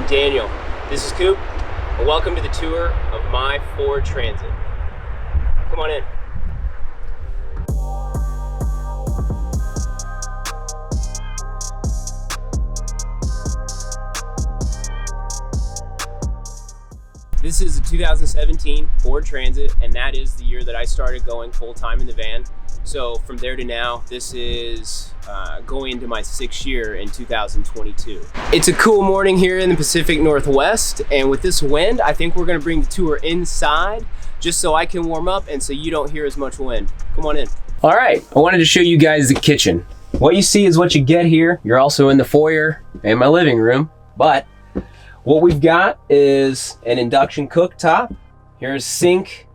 Daniel. This is Coop, and welcome to the tour of my Ford Transit. Come on in. This is a 2017 Ford Transit, and that is the year that I started going full-time in the van. So from there to now, this is going into my 6th year in 2022. It's a cool morning here in the Pacific Northwest, and with this wind, I think we're gonna bring the tour inside just so I can warm up and so you don't hear as much wind. Come on in. All right, I wanted to show you guys the kitchen. What you see is what you get here. You're also in the foyer and my living room, but what we've got is an induction cooktop. Here's sink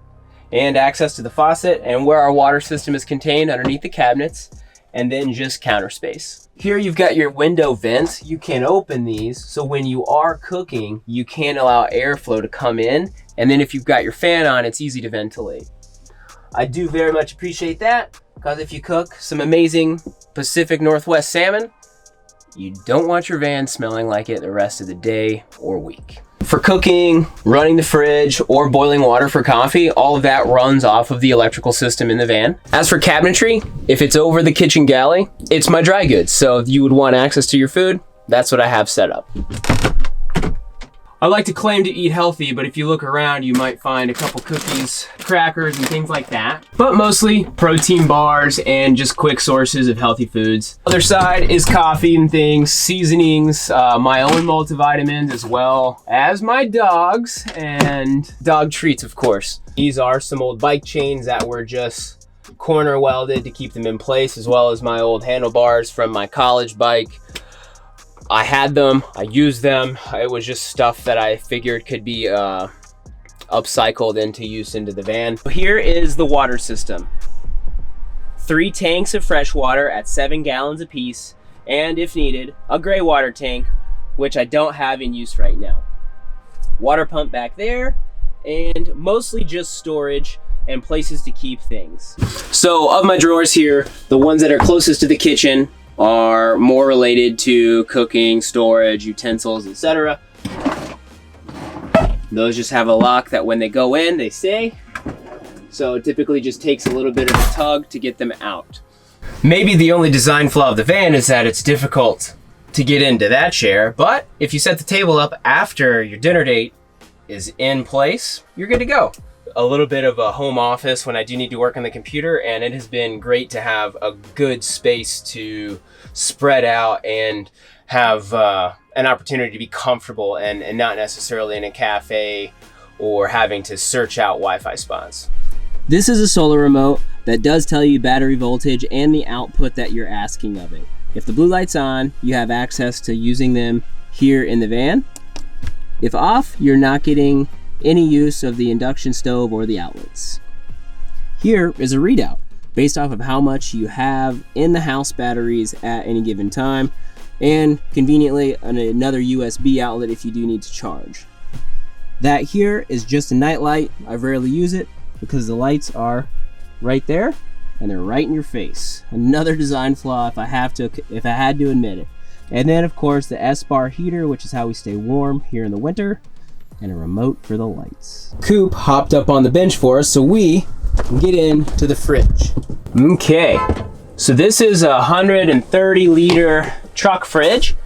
and access to the faucet, and where our water system is contained underneath the cabinets, and then just counter space. Here you've got your window vents. You can open these, so when you are cooking, you can allow airflow to come in, and then if you've got your fan on, it's easy to ventilate. I do very much appreciate that, because if you cook some amazing Pacific Northwest salmon, you don't want your van smelling like it the rest of the day or week. For cooking, running the fridge, or boiling water for coffee, all of that runs off of the electrical system in the van. As for cabinetry, if it's over the kitchen galley, it's my dry goods. So if you would want access to your food, that's what I have set up. I like to claim to eat healthy, but if you look around, you might find a couple cookies, crackers, and things like that. But mostly protein bars and just quick sources of healthy foods. Other side is coffee and things, seasonings, my own multivitamins, as well as my dogs and dog treats, of course. These are some old bike chains that were just corner welded to keep them in place, as well as my old handlebars from my college bike. I had them, I used them. It was just stuff that I figured could be upcycled into use into the van. Here is the water system. 3 tanks of fresh water at 7 gallons apiece, and if needed, a gray water tank, which I don't have in use right now. Water pump back there, and mostly just storage and places to keep things. So of my drawers here, the ones that are closest to the kitchen are more related to cooking, storage, utensils, etc. Those just have a lock that when they go in, they stay. So it typically just takes a little bit of a tug to get them out. Maybe the only design flaw of the van is that it's difficult to get into that chair, but if you set the table up after your dinner date is in place, you're good to go. A little bit of a home office when I do need to work on the computer, and it has been great to have a good space to spread out and have an opportunity to be comfortable and not necessarily in a cafe or having to search out Wi-Fi spots. This is a solar remote that does tell you battery voltage and the output that you're asking of it. If the blue light's on, you have access to using them here in the van. If off, you're not getting any use of the induction stove or the outlets. Here is a readout based off of how much you have in the house batteries at any given time, and conveniently another USB outlet if you do need to charge. That here is just a night light. I rarely use it because the lights are right there and they're right in your face. Another design flaw if I had to admit it. And then of course the S-bar heater, which is how we stay warm here in the winter, and a remote for the lights. Coop hopped up on the bench for us so we can get into the fridge. Okay, so this is a 130 liter truck fridge,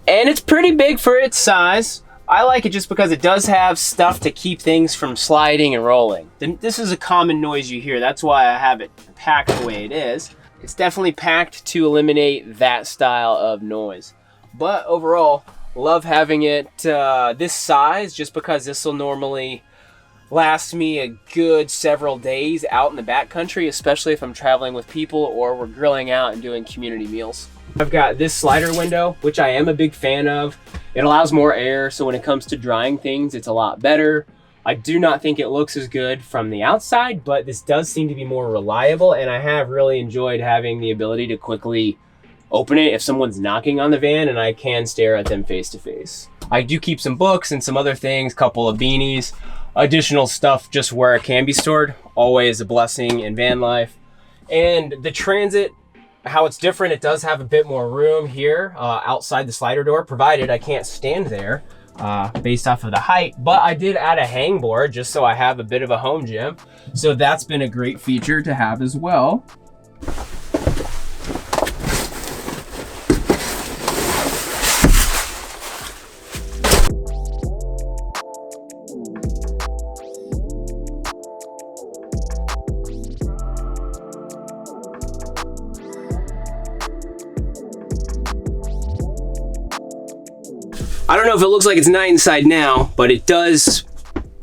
and it's pretty big for its size. I like it just because it does have stuff to keep things from sliding and rolling. This is a common noise you hear. That's why I have it packed the way it is. It's definitely packed to eliminate that style of noise. But overall, love having it this size, just because this will normally last me a good several days out in the backcountry, especially if I'm traveling with people or we're grilling out and doing community meals. I've got this slider window, which I am a big fan of. It allows more air, so when it comes to drying things, it's a lot better. I do not think it looks as good from the outside, but this does seem to be more reliable, and I have really enjoyed having the ability to quickly open it if someone's knocking on the van, and I can stare at them face to face. I do keep some books and some other things, couple of beanies, additional stuff just where it can be stored. Always a blessing in van life. And the Transit How it's different, it does have a bit more room here outside the slider door, provided I can't stand there based off of the height. But I did add a hangboard just so I have a bit of a home gym. So that's been a great feature to have as well. I don't know if it looks like it's night inside now, but it does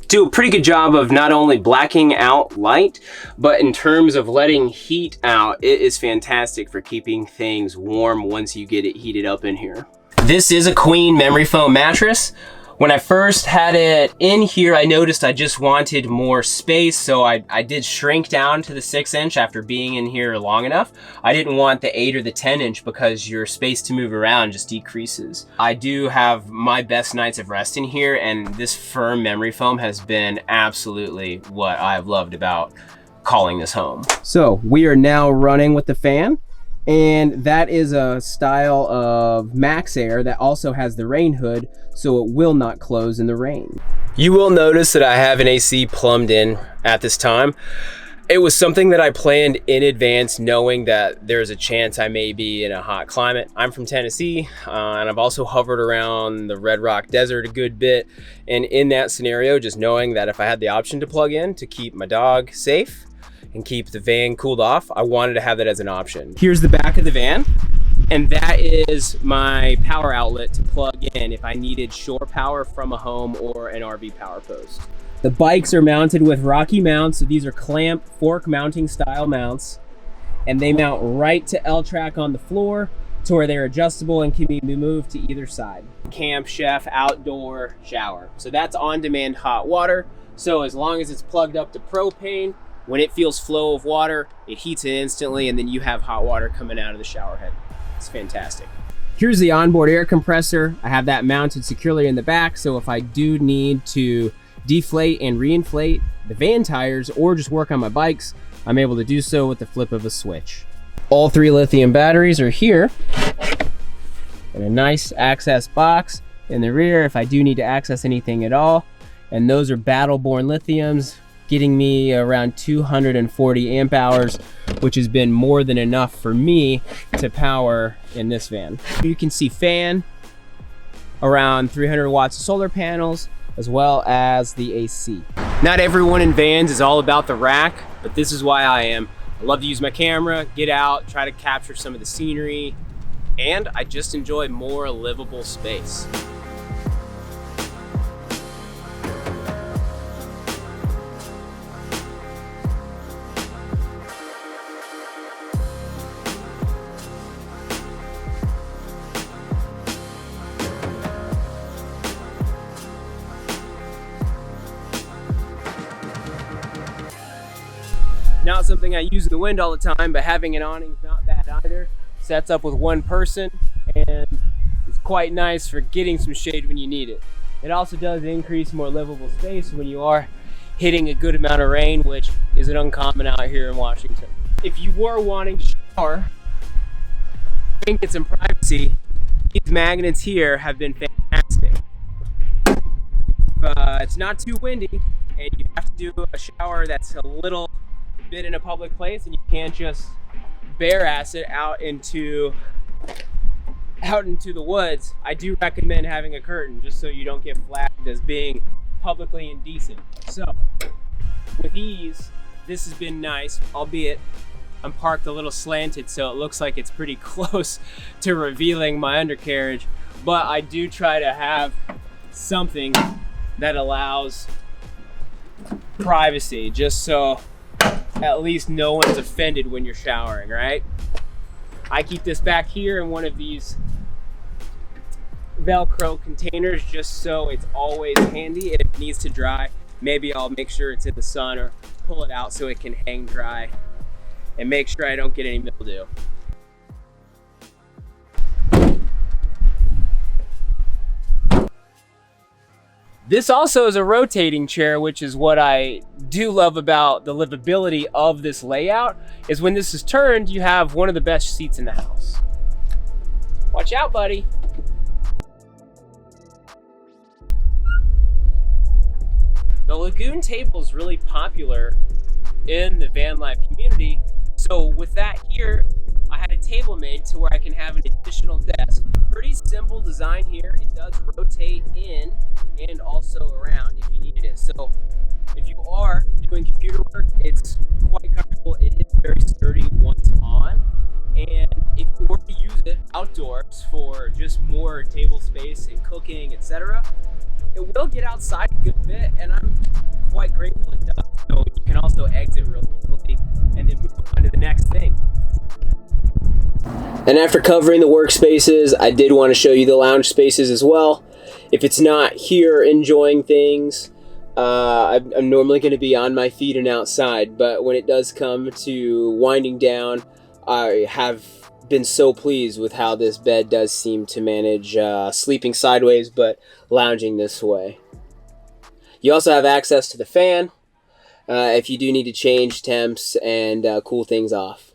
do a pretty good job of not only blacking out light, but in terms of letting heat out, it is fantastic for keeping things warm once you get it heated up in here. This is a queen memory foam mattress. When I first had it in here, I noticed I just wanted more space, so I did shrink down to the 6-inch after being in here long enough. I didn't want the 8 or the 10-inch because your space to move around just decreases. I do have my best nights of rest in here, and this firm memory foam has been absolutely what I've loved about calling this home. So we are now running with the fan. And that is a style of Max Air that also has the rain hood, so it will not close in the rain. You will notice that I have an AC plumbed in at this time. It was something that I planned in advance, knowing that there's a chance I may be in a hot climate. I'm from Tennessee, and I've also hovered around the Red Rock Desert a good bit. And in that scenario, just knowing that if I had the option to plug in to keep my dog safe and keep the van cooled off, I wanted to have that as an option. Here's the back of the van, and that is my power outlet to plug in if I needed shore power from a home or an RV power post. The bikes are mounted with Rocky mounts, so these are clamp fork mounting style mounts, and they mount right to L-track on the floor to where they're adjustable and can be moved to either side. Camp Chef outdoor shower. So that's on-demand hot water, so as long as it's plugged up to propane, when it feels flow of water, it heats it instantly, and then you have hot water coming out of the shower head. It's fantastic. Here's the onboard air compressor. I have that mounted securely in the back, so if I do need to deflate and reinflate the van tires or just work on my bikes, I'm able to do so with the flip of a switch. All 3 lithium batteries are here in a nice access box in the rear if I do need to access anything at all. And those are battle-born lithiums, getting me around 240 amp hours, which has been more than enough for me to power in this van. You can see fan, around 300 watts of solar panels, as well as the AC. Not everyone in vans is all about the rack, but this is why I am. I love to use my camera, get out, try to capture some of the scenery, and I just enjoy more livable space. Not something I use in the wind all the time, but having an awning is not bad either. Sets up with one person and it's quite nice for getting some shade when you need it. It also does increase more livable space when you are hitting a good amount of rain, which isn't uncommon out here in Washington. If you were wanting to shower and get some privacy, these magnets here have been fantastic. If it's not too windy and you have to do a shower that's a little bit in a public place and you can't just bare ass it out into the woods, I do recommend having a curtain just so you don't get flagged as being publicly indecent. So with ease, this has been nice, albeit I'm parked a little slanted so it looks like it's pretty close to revealing my undercarriage, but I do try to have something that allows privacy just so at least no one's offended when you're showering, right? I keep this back here in one of these Velcro containers just so it's always handy, and if it needs to dry, maybe I'll make sure it's in the sun or pull it out so it can hang dry and make sure I don't get any mildew. This also is a rotating chair, which is what I do love about the livability of this layout, is when this is turned, you have one of the best seats in the house. Watch out, buddy. The Lagoon table is really popular in the van life community. So with that here, I had a table made to where I can have an additional desk. Pretty simple design here. It does rotate in and also around if you needed it. So if you are doing computer work, it's quite comfortable. It is very sturdy once on. And if you were to use it outdoors for just more table space and cooking, etc., it will get outside a good bit, and I'm quite grateful it does. So you can also exit really quickly and then move on to the next thing. And after covering the workspaces, I did want to show you the lounge spaces as well. If it's not here enjoying things, I'm normally going to be on my feet and outside, but when it does come to winding down, I have been so pleased with how this bed does seem to manage sleeping sideways but lounging this way. You also have access to the fan if you do need to change temps and cool things off.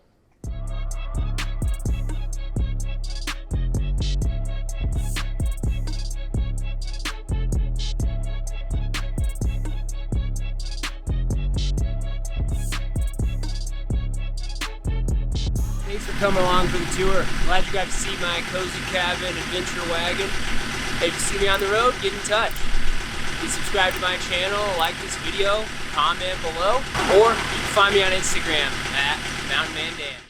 Thanks for coming along for the tour. Glad you got to see my cozy cabin adventure wagon. Hey, if you see me on the road, get in touch. Please subscribe to my channel, like this video, comment below, or you can find me on Instagram at MountainManDan.